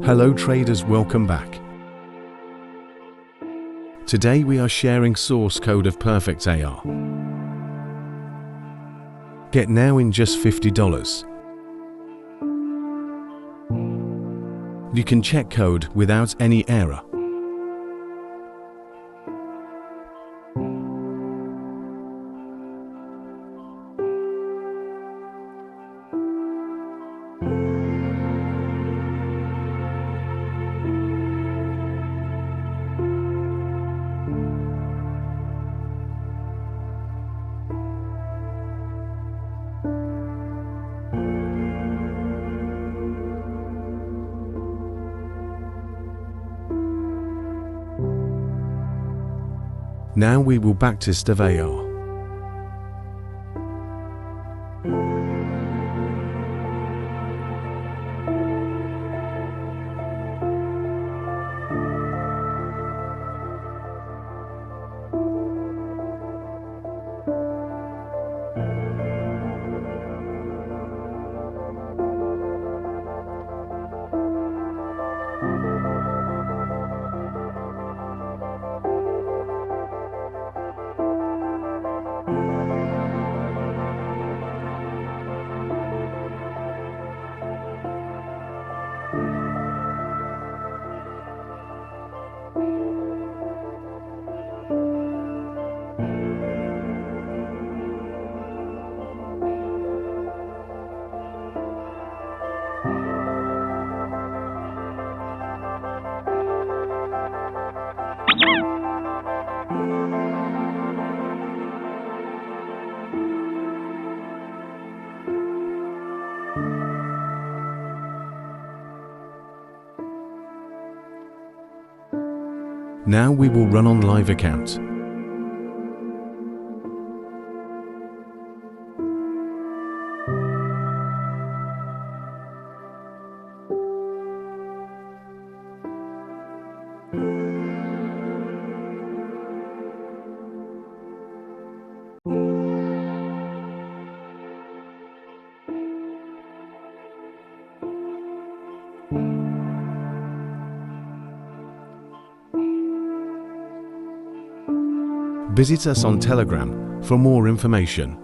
Hello traders, welcome back. Today we are sharing source code of Perfect AR. Get now in just $50. You can check code without any error. Now we will backtest of AR. Now we will run on live account. Visit us on Telegram for more information.